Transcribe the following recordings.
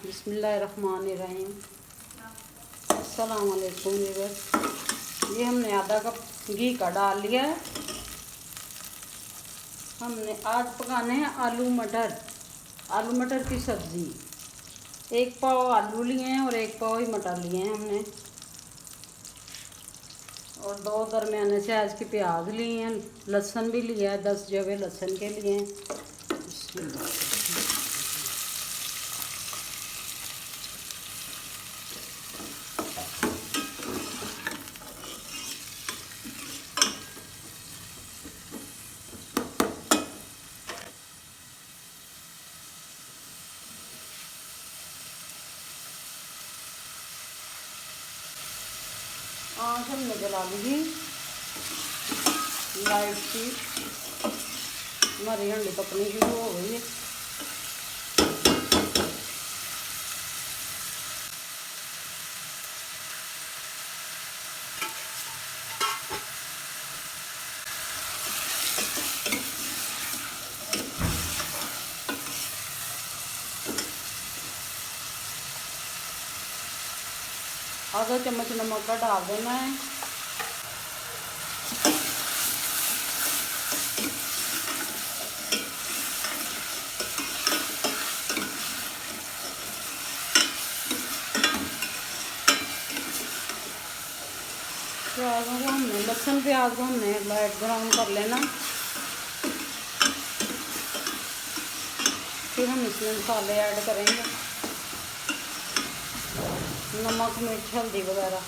बिस्मिल्लाहिर्रहमानिर्रहीम। अस्सलाम वालेकुम व्यूअर्स। ये हमने आधा कप घी का डाल लिया है। हमने आज पकाने हैं आलू मटर की सब्ज़ी। 1 पाव आलू लिए हैं और 1 पाव ही मटर लिए हैं हमने, और 2 दरमियाने साइज़ की प्याज लिए हैं। लहसुन भी लिया है, 10 जवे लहसुन के लिए हैं। आँच हमने जला ली लाइट सी। हमारी हंडी पकनी शुरू हो गई है। आधा चम्मच नमक का डाल देना है। प्याज़ों को हमने लहसुन प्याज को हमने लाइट ब्राउन कर लेना। फिर हम इसमें मसाले ऐड करेंगे, नमक मिर्च हल्दी वगैरह।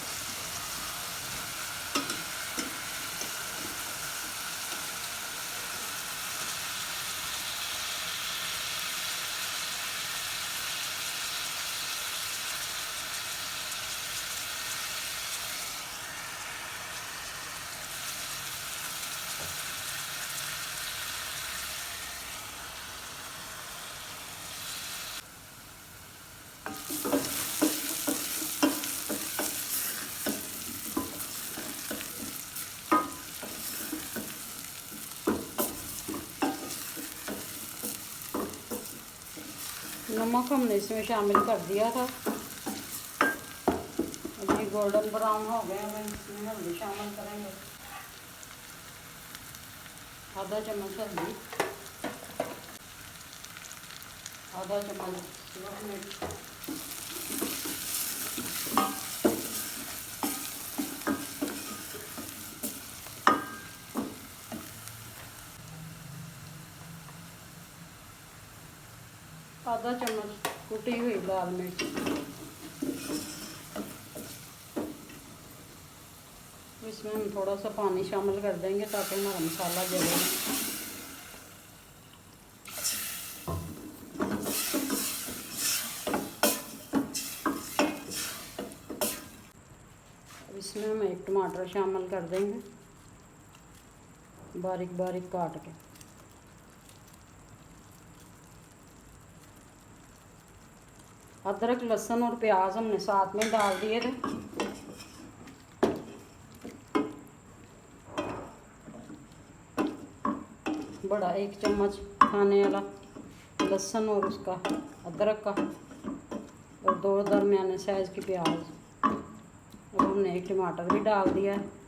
नमक हमने इसमें शामिल कर दिया था। अभी गोल्डन ब्राउन हो गए, हम इसमें हल्दी शामिल करेंगे। आधा चम्मच हल्दी, आधा चम्मच मिर्च, आधा चम्मच कुटी हुई लाल मिर्च। इसमें हम थोड़ा सा पानी शामिल कर देंगे ताकि हमारा मसाला जले। इसमें हम 1 टमाटर शामिल कर देंगे, बारीक बारीक काट के। अदरक लहसुन और प्याज हमने साथ में डाल दिए थे। बड़ा 1 चम्मच खाने वाला लहसुन और उसका अदरक का, और 2 दरमियाने साइज़ की प्याज, और हमने 1 टमाटर भी डाल दिया है।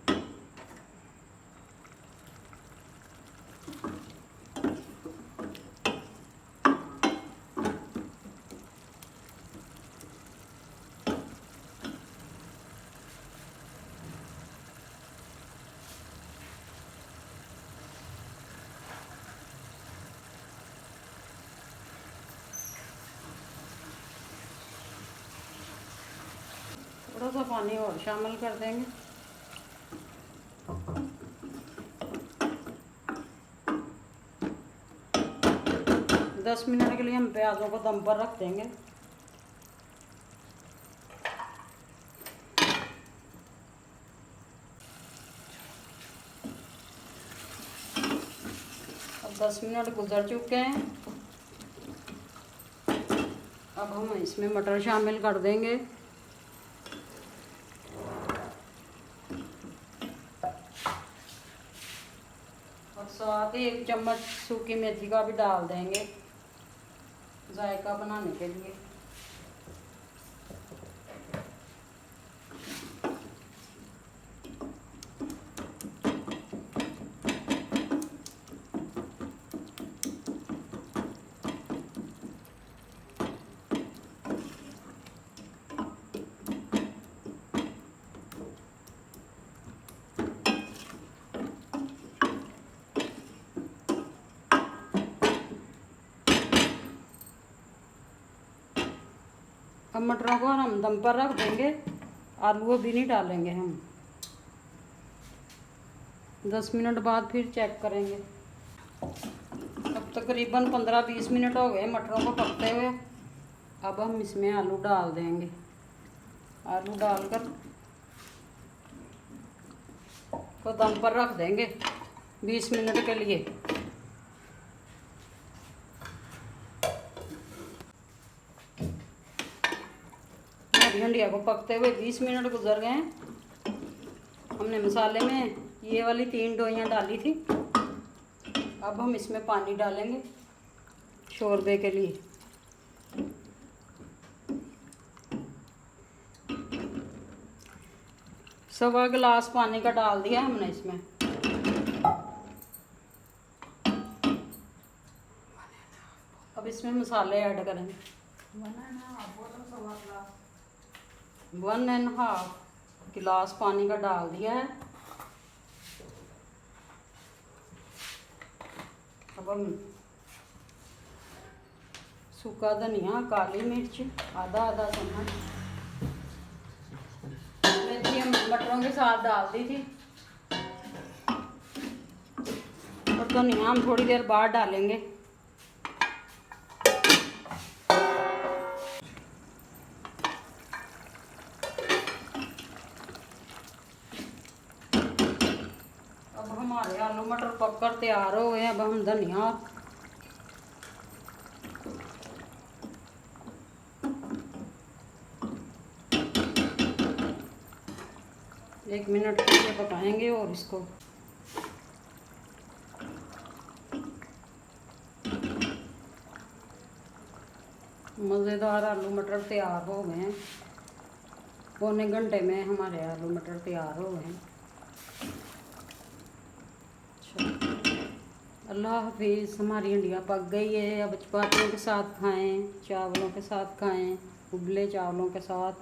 थोड़ा सा पानी और शामिल कर देंगे। दस मिनट के लिए हम प्याज़ों को दम पर रख देंगे। अब 10 मिनट गुजर चुके हैं। अब हम इसमें मटर शामिल कर देंगे। और साथ ही 1 चम्मच सूखी मेथी का भी डाल देंगे जायका बनाने के लिए। अब मटरों को हम दम पर रख देंगे, आलू अभी नहीं डालेंगे हम। 10 मिनट बाद फिर चेक करेंगे। अब तकरीबन 15-20 मिनट हो गए मटरों को पकते हुए। अब हम इसमें आलू डाल देंगे। आलू डालकर को दम पर रख देंगे 20 मिनट के लिए। हमारी हंडिया को पकते हुए 20 मिनट गुजर गए हैं। हमने मसाले में ये वाली 3 डोइयाँ डाली थी। अब हम इसमें पानी डालेंगे शोरबे के लिए। सवा गिलास पानी का डाल दिया हमने इसमें। अब इसमें मसाले ऐड करेंगे। 1.5 गिलास पानी का डाल दिया है। अब हम सूखा धनिया, काली मिर्च आधा चम्मच, मेथी हम मटरों के साथ डाल दी थी, और धनिया हम थोड़ी देर बाद डालेंगे। अब हमारे आलू मटर पककर तैयार हो गए। अब हम धनिया 1 मिनट के लिए पकाएंगे और इसको मज़ेदार आलू मटर तैयार हो गए हैं। पौने घंटे में हमारे आलू मटर तैयार हो गए हैं। अल्लाह हाफिज़। हमारी हंडिया पक गई है। अब चपातियों के साथ खाएं, चावलों के साथ खाएं, उबले चावलों के साथ।